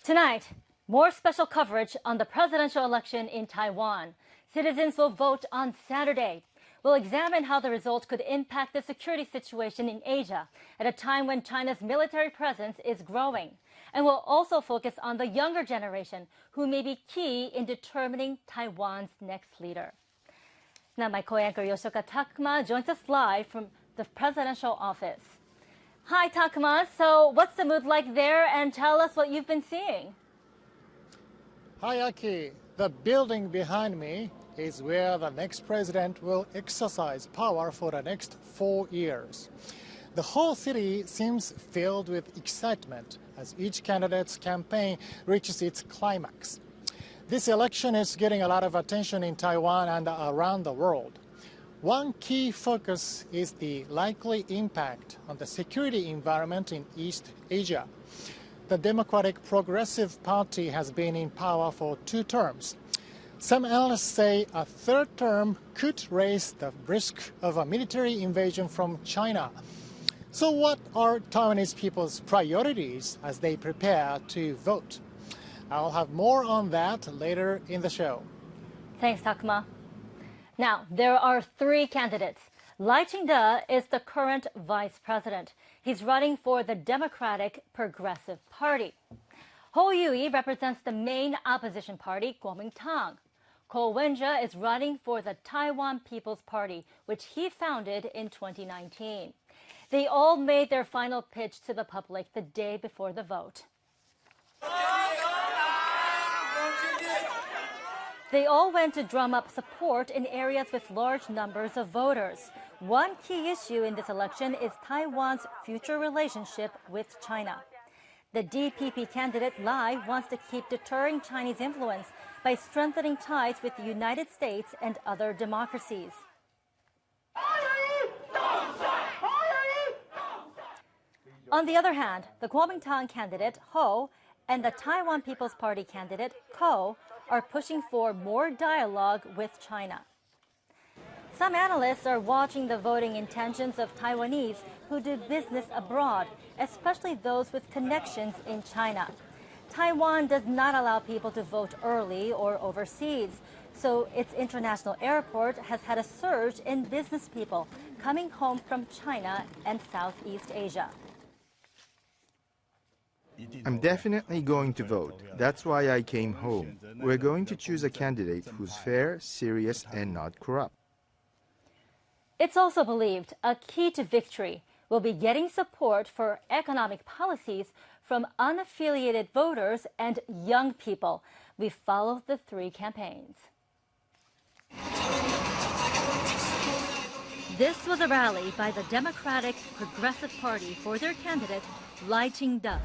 Tonight, more special coverage on the presidential election in Taiwan. Citizens will vote on Saturday. We'll examine how the results could impact the security situation in Asia at a time when China's military presence is growing. And we'll also focus on the younger generation, who may be key in determining Taiwan's next leader. Now, my co-anchor Yoshioka Takuma joins us live from the presidential office. Hi, Takuma. So what's the mood like there? And tell us what you've been seeing. Hi, Aki. The building behind me is where the next president will exercise power for the next 4 years. The whole city seems filled with excitement as each candidate's campaign reaches its climax. This election is getting a lot of attention in Taiwan and around the world. One key focus is the likely impact on the security environment in East Asia. The Democratic Progressive Party has been in power for 2 terms. Some analysts say a 3rd term could raise the risk of a military invasion from China. So what are Taiwanese people's priorities as they prepare to vote? I'll have more on that later in the show. Thanks, Takuma. Now, there are 3 candidates. Lai Ching-te is the current vice president. He's running for the Democratic Progressive Party. Ho Yu-ih represents the main opposition party, Kuomintang. Ko Wen-je is running for the Taiwan People's Party, which he founded in 2019. They all made their final pitch to the public the day before the vote. They all went to drum up support in areas with large numbers of voters. One key issue in this election is Taiwan's future relationship with China. The DPP candidate Lai wants to keep deterring Chinese influence by strengthening ties with the United States and other democracies. On the other hand, the Kuomintang candidate Ho and the Taiwan People's Party candidate Ko are pushing for more dialogue with China. Some analysts are watching the voting intentions of Taiwanese who do business abroad, especially those with connections in China. Taiwan does not allow people to vote early or overseas, so its international airport has had a surge in business people coming home from China and Southeast Asia. I'm definitely going to vote. That's why I came home. We're going to choose a candidate who's fair, serious, and not corrupt. It's also believed a key to victory will be getting support for economic policies from unaffiliated voters and young people. We follow the 3 campaigns. This was a rally by the Democratic Progressive Party for their candidate, Lai Ching-te.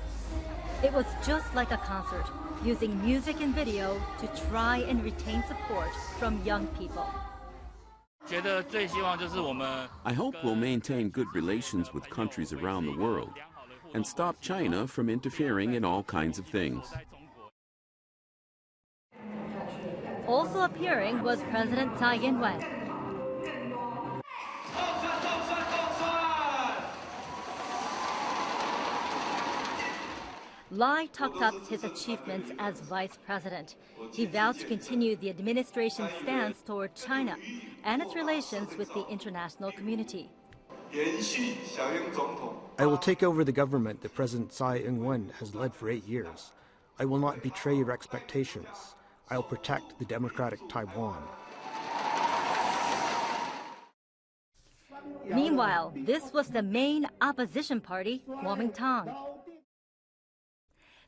It was just like a concert, using music and video to try and retain support from young people. I hope we'll maintain good relations with countries around the world and stop China from interfering in all kinds of things. Also appearing was President Tsai Ing-wen. Lai talked up his achievements as vice president. He vowed to continue the administration's stance toward China and its relations with the international community. I will take over the government that President Tsai Ing-wen has led for 8 years. I will not betray your expectations. I will protect the democratic Taiwan. Meanwhile, this was the main opposition party, Kuomintang.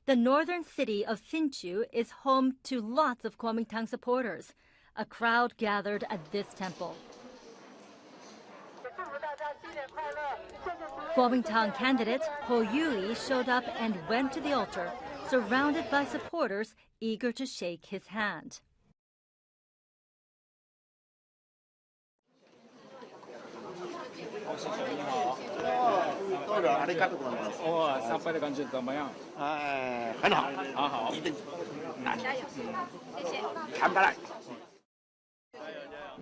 The northern city of Hsinchu is home to lots of Kuomintang supporters. A crowd gathered at this temple. Kuomintang candidate Ho Yu-ih showed up and went to the altar, surrounded by supporters eager to shake his hand.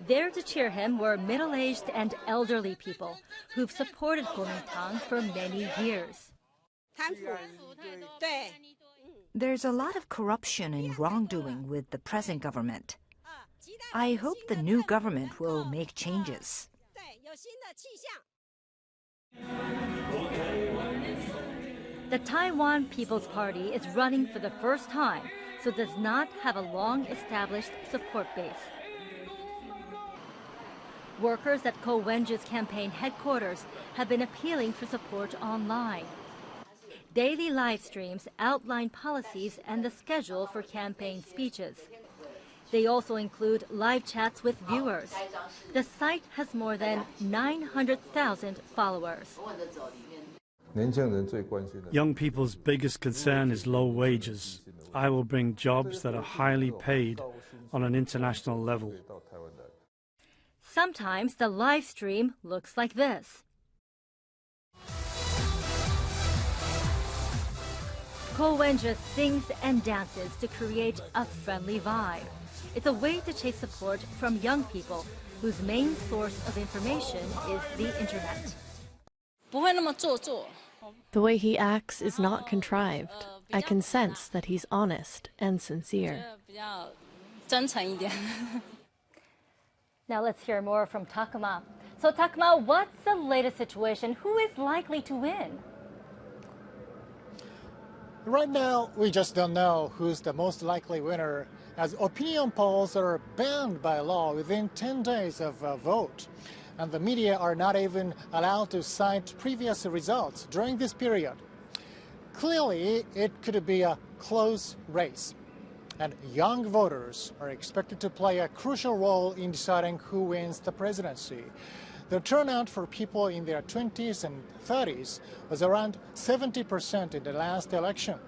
There to cheer him were middle-aged and elderly people who've supported Kuomintang for many years. There's a lot of corruption and wrongdoing with the present government. I hope the new government will make changes. The Taiwan People's Party is running for the first time, so does not have a long-established support base. Workers at Ko Wen-je's campaign headquarters have been appealing for support online. Daily live streams outline policies and the schedule for campaign speeches. They also include live chats with viewers. The site has more than 900,000 followers. Young people's biggest concern is low wages. I will bring jobs that are highly paid on an international level. Sometimes the live stream looks like this. Ko Wen-je sings and dances to create a friendly vibe. It's a way to chase support from young people whose main source of information is the internet. The way he acts is not contrived. I can sense that he's honest and sincere. Now let's hear more from Takuma. So Takuma, what's the latest situation? Who is likely to win? Right now, we just don't know who's the most likely winner, as opinion polls are banned by law within 10 days of a vote. And the media are not even allowed to cite previous results during this period. Clearly, it could be a close race. And young voters are expected to play a crucial role in deciding who wins the presidency. The turnout for people in their 20s and 30s was around 70% in the last election.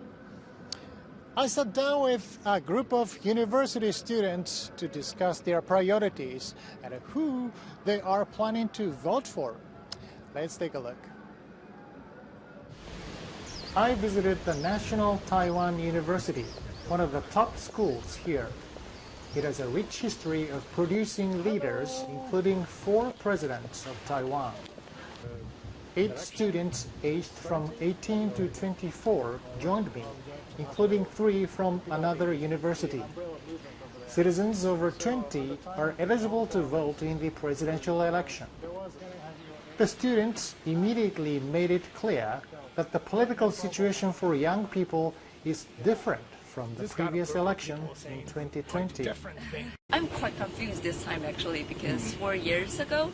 I sat down with a group of university students to discuss their priorities and who they are planning to vote for. Let's take a look. I visited the National Taiwan University, one of the top schools here. It has a rich history of producing leaders, including 4 presidents of Taiwan. 8 students aged from 18 to 24 joined me, including 3 from another university. Citizens over 20 are eligible to vote in the presidential election. The students immediately made it clear that the political situation for young people is different from the previous election in 2020. I'm quite confused this time actually, because 4 years ago,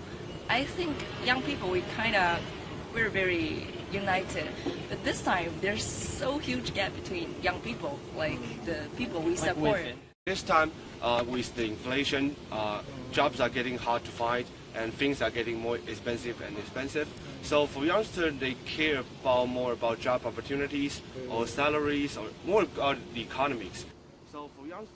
I think young people, we're very united. But this time, there's so huge gap between young people, like the people we support. This time, with the inflation, jobs are getting hard to find, and things are getting more expensive. So for youngsters, they care more about job opportunities or salaries or more about the economics.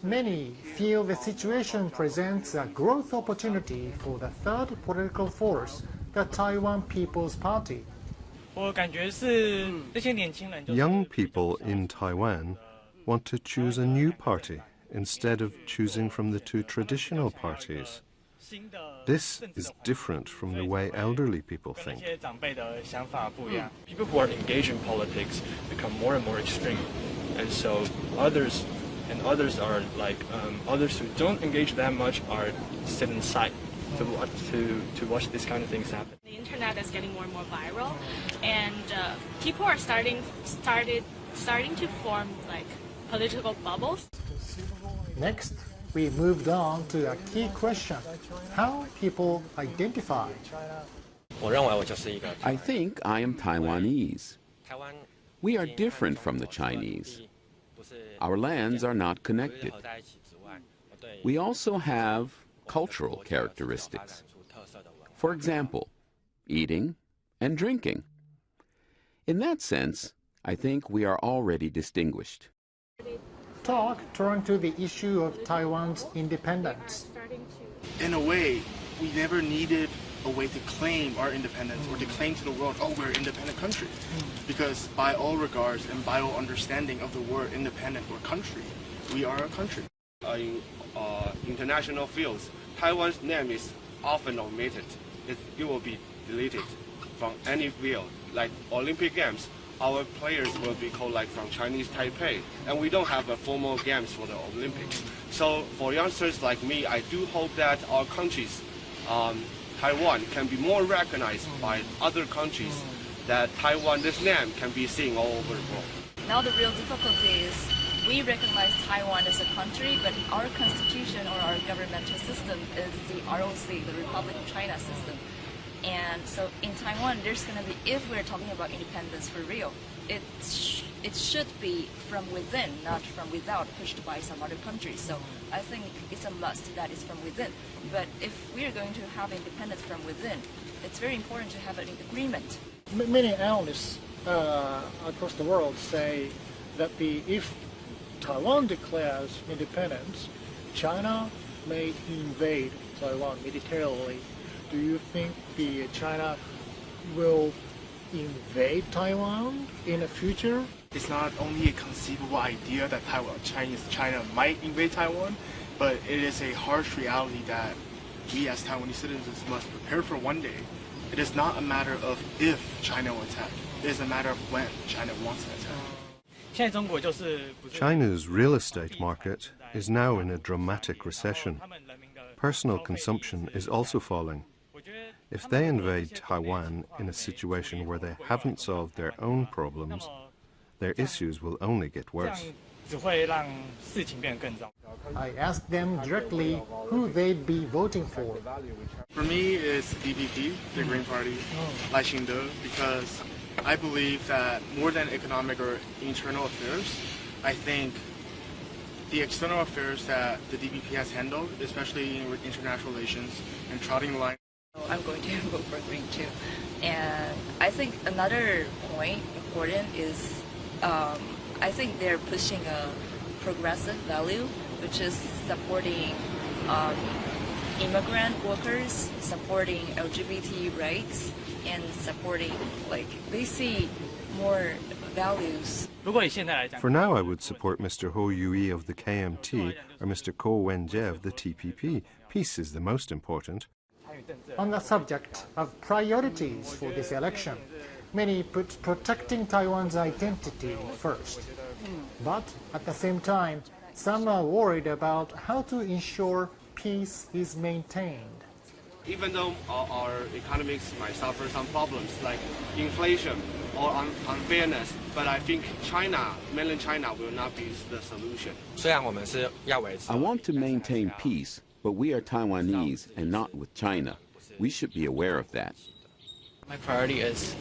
Many feel the situation presents a growth opportunity for the third political force, the Taiwan People's Party. Young people in Taiwan want to choose a new party instead of choosing from the 2 traditional parties. This is different from the way elderly people think. People who are engaged in politics become more and more extreme, and so others are like others who don't engage that much are sit inside to watch these kind of things happen. The internet is getting more and more viral, and people are starting to form like political bubbles. Next, we moved on to a key question: how people identify. I think I am Taiwanese. We are different from the Chinese. Our lands are not connected. We also have cultural characteristics. For example, eating and drinking. In that sense, I think we are already distinguished. Talk turned to the issue of Taiwan's independence. In a way, we never needed a way to claim our independence or to claim to the world, oh, we're an independent country. Because by all regards and by all understanding of the word independent or country, we are a country. In international fields, Taiwan's name is often omitted. It will be deleted from any field, like Olympic Games our players will be called like from Chinese Taipei, and we don't have a formal games for the Olympics. So for youngsters like me, I do hope that our countries, Taiwan, can be more recognized by other countries, that Taiwan, this name, can be seen all over the world. Now the real difficulty is we recognize Taiwan as a country, but our constitution or our governmental system is the ROC, the Republic of China system. And so in Taiwan, there's going to be, if we're talking about independence for real, it should be from within, not from without, pushed by some other countries. So I think it's a must that is from within. But if we're going to have independence from within, it's very important to have an agreement. Many analysts across the world say that if Taiwan declares independence, China may invade Taiwan militarily. Do you think China will invade Taiwan in the future? It's not only a conceivable idea that China might invade Taiwan, but it is a harsh reality that we as Taiwanese citizens must prepare for one day. It is not a matter of if China will attack. It is a matter of when China wants to attack. China's real estate market is now in a dramatic recession. Personal consumption is also falling. If they invade Taiwan in a situation where they haven't solved their own problems, their issues will only get worse. I asked them directly who they'd be voting for. For me, it's DPP, the Green Party, Lai Ching-te, because I believe that more than economic or internal affairs, I think the external affairs that the DPP has handled, especially in international relations and trotting the line. I'm going to vote for Green too. And I think another point important is I think they're pushing a progressive value, which is supporting immigrant workers, supporting LGBT rights, and supporting, like, they see more values. For now, I would support Mr. Ho Yui of the KMT or Mr. Ko Wen-je of the TPP. Peace is the most important. On the subject of priorities for this election, many put protecting Taiwan's identity first. But at the same time, some are worried about how to ensure peace is maintained. Even though our economics might suffer some problems like inflation or unfairness, but I think China, mainland China, will not be the solution. I want to maintain peace, but we are Taiwanese and not with China. We should be aware of that. My priority is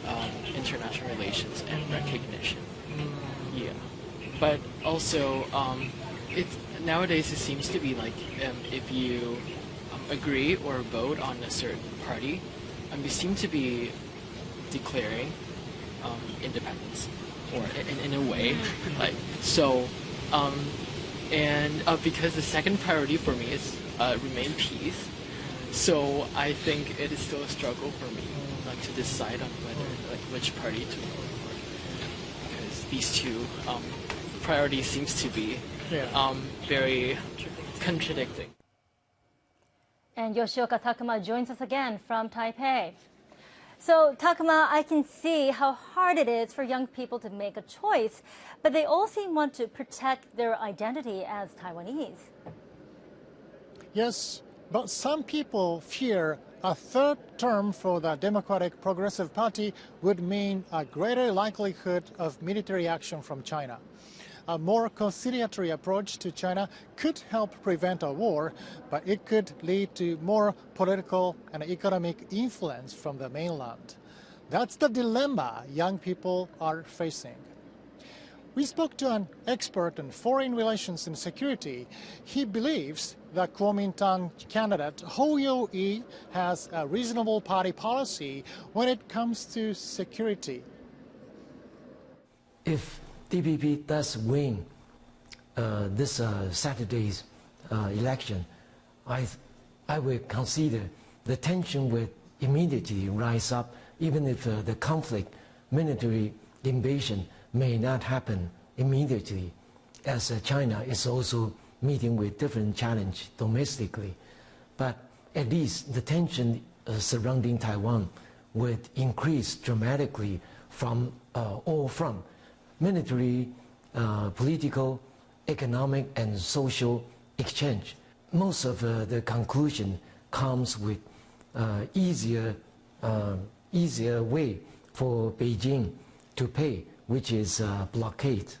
international relations and recognition. Yeah, but also nowadays it seems to be like if you agree or vote on a certain party, you seem to be declaring independence, or in a way, like so. Because the second priority for me is remain peace, so I think it is still a struggle for me, like, to decide on whether, like, which party to vote for, because these two priorities seems to be very contradicting. And Yoshioka Takuma joins us again from Taipei. So, Takuma, I can see how hard it is for young people to make a choice, but they all seem to want to protect their identity as Taiwanese. Yes, but some people fear a third term for the Democratic Progressive Party would mean a greater likelihood of military action from China. A more conciliatory approach to China could help prevent a war, but it could lead to more political and economic influence from the mainland. That's the dilemma young people are facing. We spoke to an expert on foreign relations and security. He believes the Kuomintang candidate Ho Yui has a reasonable party policy when it comes to security. If DPP does win this Saturday's election, I will consider the tension will immediately rise up, even if the conflict, military invasion, may not happen immediately, as China is also meeting with different challenges domestically. But at least the tension surrounding Taiwan would increase dramatically from all from military, political, economic, and social exchange. Most of the conclusion comes with easier way for Beijing to pay, which is blockade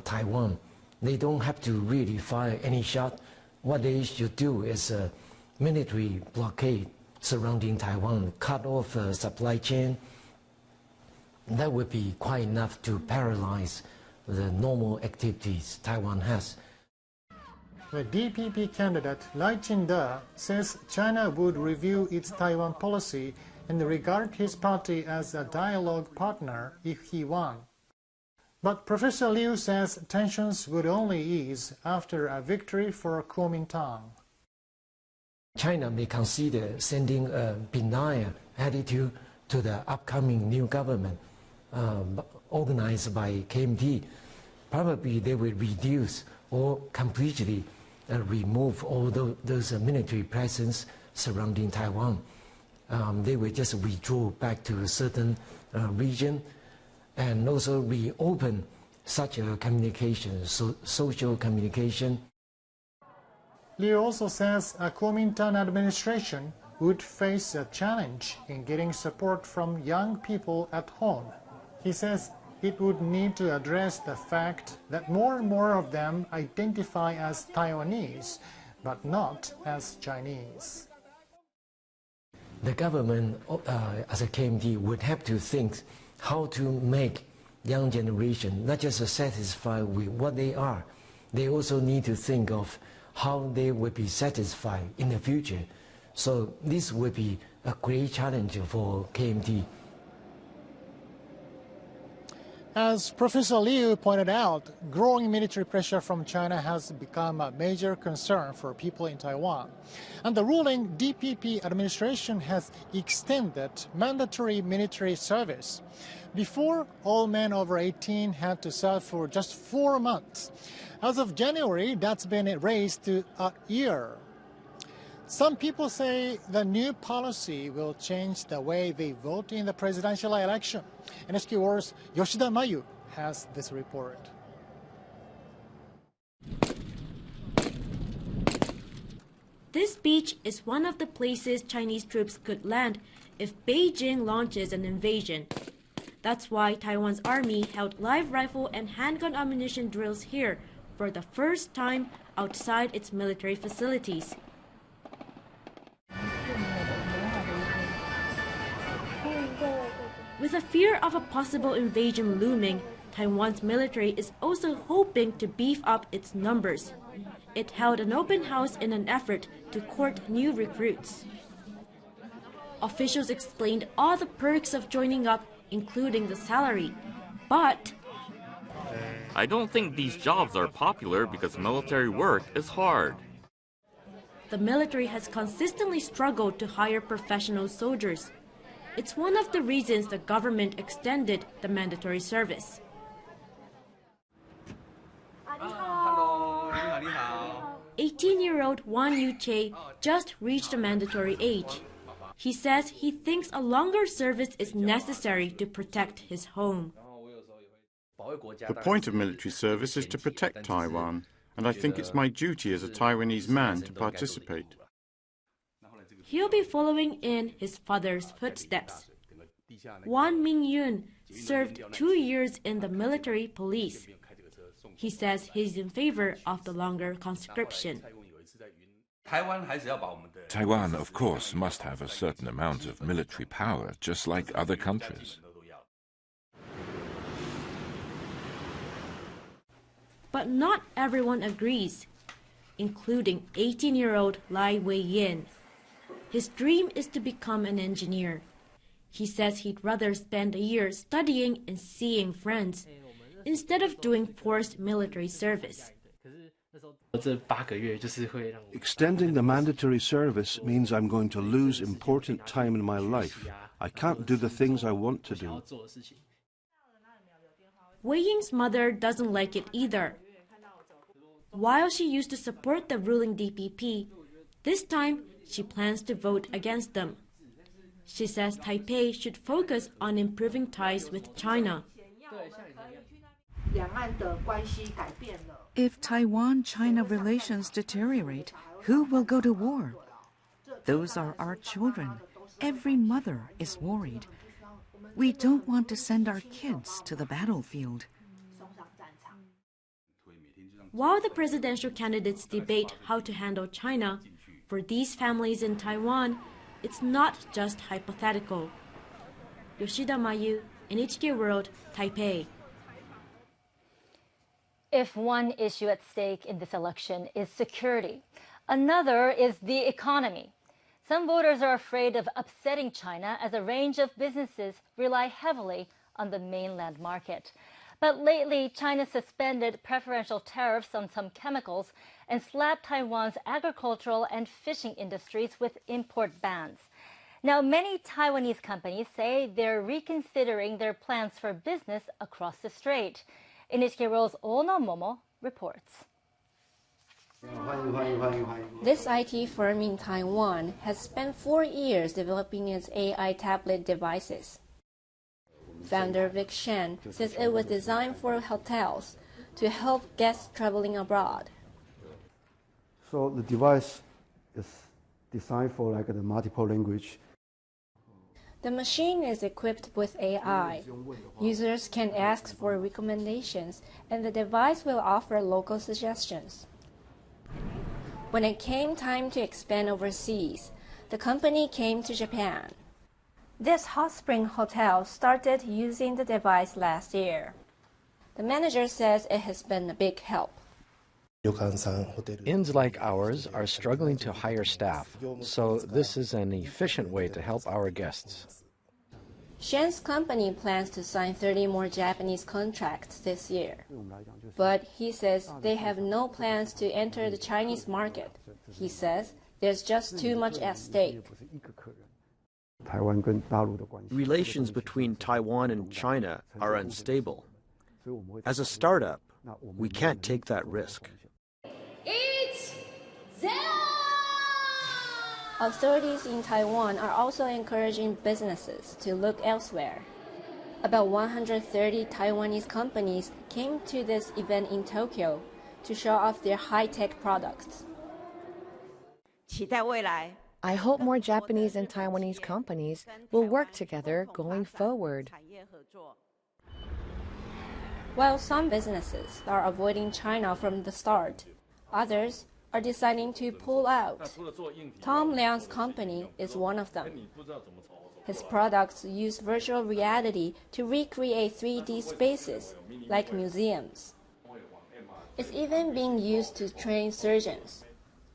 Taiwan. They don't have to really fire any shot. What they should do is a military blockade surrounding Taiwan, cut off supply chain. That would be quite enough to paralyze the normal activities Taiwan has. The DPP candidate Lai Ching-te says China would review its Taiwan policy and regard his party as a dialogue partner if he won. But Professor Liu says tensions would only ease after a victory for Kuomintang. China may consider sending a benign attitude to the upcoming new government organized by KMT. Probably they will reduce or completely remove all those military presence surrounding Taiwan. They will just withdraw back to a certain region and also reopen such a communication, social communication. Liu also says a Kuomintang administration would face a challenge in getting support from young people at home. He says it would need to address the fact that more and more of them identify as Taiwanese, but not as Chinese. The government, as a KMT, would have to think how to make young generation not just satisfied with what they are. They also need to think of how they will be satisfied in the future. So this will be a great challenge for KMT. As Professor Liu pointed out, growing military pressure from China has become a major concern for people in Taiwan. And the ruling DPP administration has extended mandatory military service. Before, all men over 18 had to serve for just 4 months. As of January, that's been raised to a year. Some people say the new policy will change the way they vote in the presidential election. NHK World's Yoshida Mayu has this report. This beach is one of the places Chinese troops could land if Beijing launches an invasion. That's why Taiwan's army held live rifle and handgun ammunition drills here for the first time outside its military facilities. With a fear of a possible invasion looming, Taiwan's military is also hoping to beef up its numbers. It held an open house in an effort to court new recruits. Officials explained all the perks of joining up, including the salary. But I don't think these jobs are popular because military work is hard. The military has consistently struggled to hire professional soldiers. It's one of the reasons the government extended the mandatory service. 18-year-old Wan Yu-che just reached the mandatory age. He says he thinks a longer service is necessary to protect his home. The point of military service is to protect Taiwan, and I think it's my duty as a Taiwanese man to participate. He'll be following in his father's footsteps. Wan Mingyun served 2 years in the military police. He says he's in favor of the longer conscription. Taiwan, of course, must have a certain amount of military power, just like other countries. But not everyone agrees, including 18-year-old Lai Wei-yin. His dream is to become an engineer. He says he'd rather spend a year studying and seeing friends instead of doing forced military service. Extending the mandatory service means I'm going to lose important time in my life. I can't do the things I want to do. Wei Ying's mother doesn't like it either. While she used to support the ruling DPP, this time she plans to vote against them. She says Taipei should focus on improving ties with China. If Taiwan-China relations deteriorate, who will go to war? Those are our children. Every mother is worried. We don't want to send our kids to the battlefield. While the presidential candidates debate how to handle China, for these families in Taiwan, it's not just hypothetical. Yoshida Mayu, NHK World, Taipei. If one issue at stake in this election is security, another is the economy. Some voters are afraid of upsetting China as a range of businesses rely heavily on the mainland market. But lately, China suspended preferential tariffs on some chemicals and slapped Taiwan's agricultural and fishing industries with import bans. Now, many Taiwanese companies say they're reconsidering their plans for business across the strait. NHK World's Ono Momo reports. This IT firm in Taiwan has spent 4 years developing its AI tablet devices. Founder Vic Shen says it was designed for hotels to help guests traveling abroad. So the device is designed for like the multiple language. The machine is equipped with AI. Users can ask for recommendations, and the device will offer local suggestions. When it came time to expand overseas, the company came to Japan. This hot spring hotel started using the device last year. The manager says it has been a big help. Inns like ours are struggling to hire staff, so this is an efficient way to help our guests. Shen's company plans to sign 30 more Japanese contracts this year. But he says they have no plans to enter the Chinese market. He says there's just too much at stake. Relations between Taiwan and China are unstable. As a startup, we can't take that risk. Authorities in Taiwan are also encouraging businesses to look elsewhere. About 130 Taiwanese companies came to this event in Tokyo to show off their high-tech products. I hope more Japanese and Taiwanese companies will work together going forward. While some businesses are avoiding China from the start, others are deciding to pull out. Tom Liang's company is one of them. His products use virtual reality to recreate 3D spaces, like museums. It's even being used to train surgeons.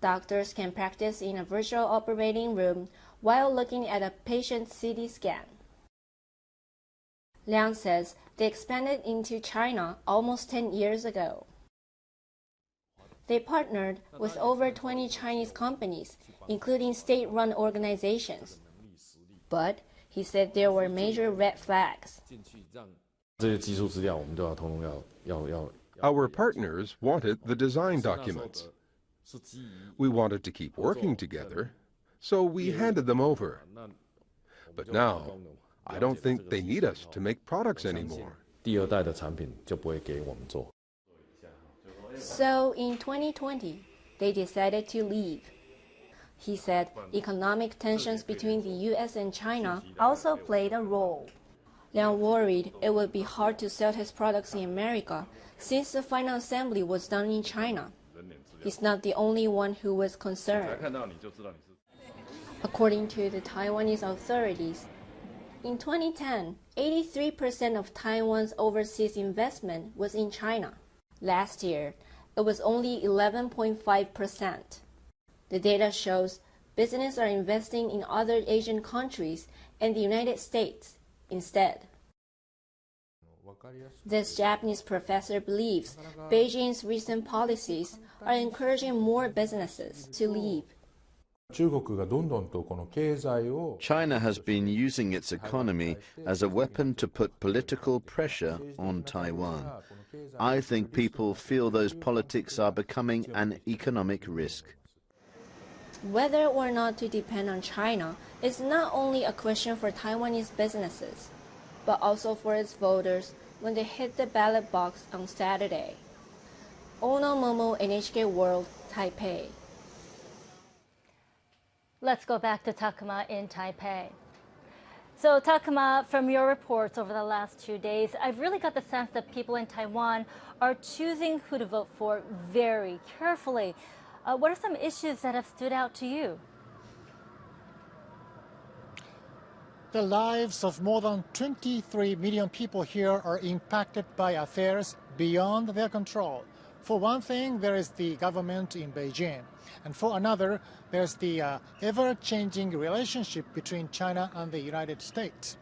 Doctors can practice in a virtual operating room while looking at a patient's CT scan. Liang says they expanded into China almost 10 years ago. They partnered with over 20 Chinese companies, including state-run organizations. But he said there were major red flags. Our partners wanted the design documents. We wanted to keep working together, so we handed them over. But now, I don't think they need us to make products anymore. So in 2020, they decided to leave. He said economic tensions between the US and China also played a role. Liang worried it would be hard to sell his products in America since the final assembly was done in China. He's not the only one who was concerned. According to the Taiwanese authorities, in 2010, 83% of Taiwan's overseas investment was in China. Last year, it was only 11.5%. The data shows businesses are investing in other Asian countries and the United States instead. This Japanese professor believes Beijing's recent policies are encouraging more businesses to leave. China has been using its economy as a weapon to put political pressure on Taiwan. I think people feel those politics are becoming an economic risk. Whether or not to depend on China is not only a question for Taiwanese businesses, but also for its voters when they hit the ballot box on Saturday. Ono Momo, NHK World, Taipei. Let's go back to Takuma in Taipei. So Takuma, from your reports over the last 2 days, I've really got the sense that people in Taiwan are choosing who to vote for very carefully. What are some issues that have stood out to you? The lives of more than 23 million people here are impacted by affairs beyond their control. For one thing, there is the government in Beijing. And for another, there's the ever-changing relationship between China and the United States.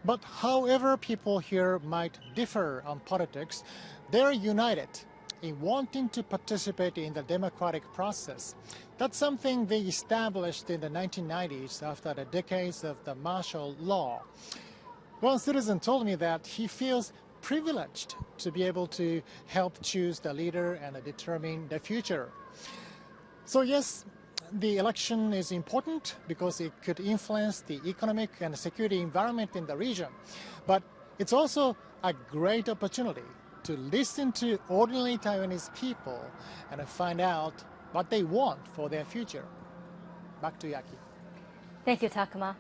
But however people here might differ on politics, they're united in wanting to participate in the democratic process. That's something they established in the 1990s after the decades of the martial law. One citizen told me that he feels privileged to be able to help choose the leader and determine the future. So yes, the election is important because it could influence the economic and security environment in the region. But it's also a great opportunity to listen to ordinary Taiwanese people and find out what they want for their future. Back to Yaki. Thank you, Takuma.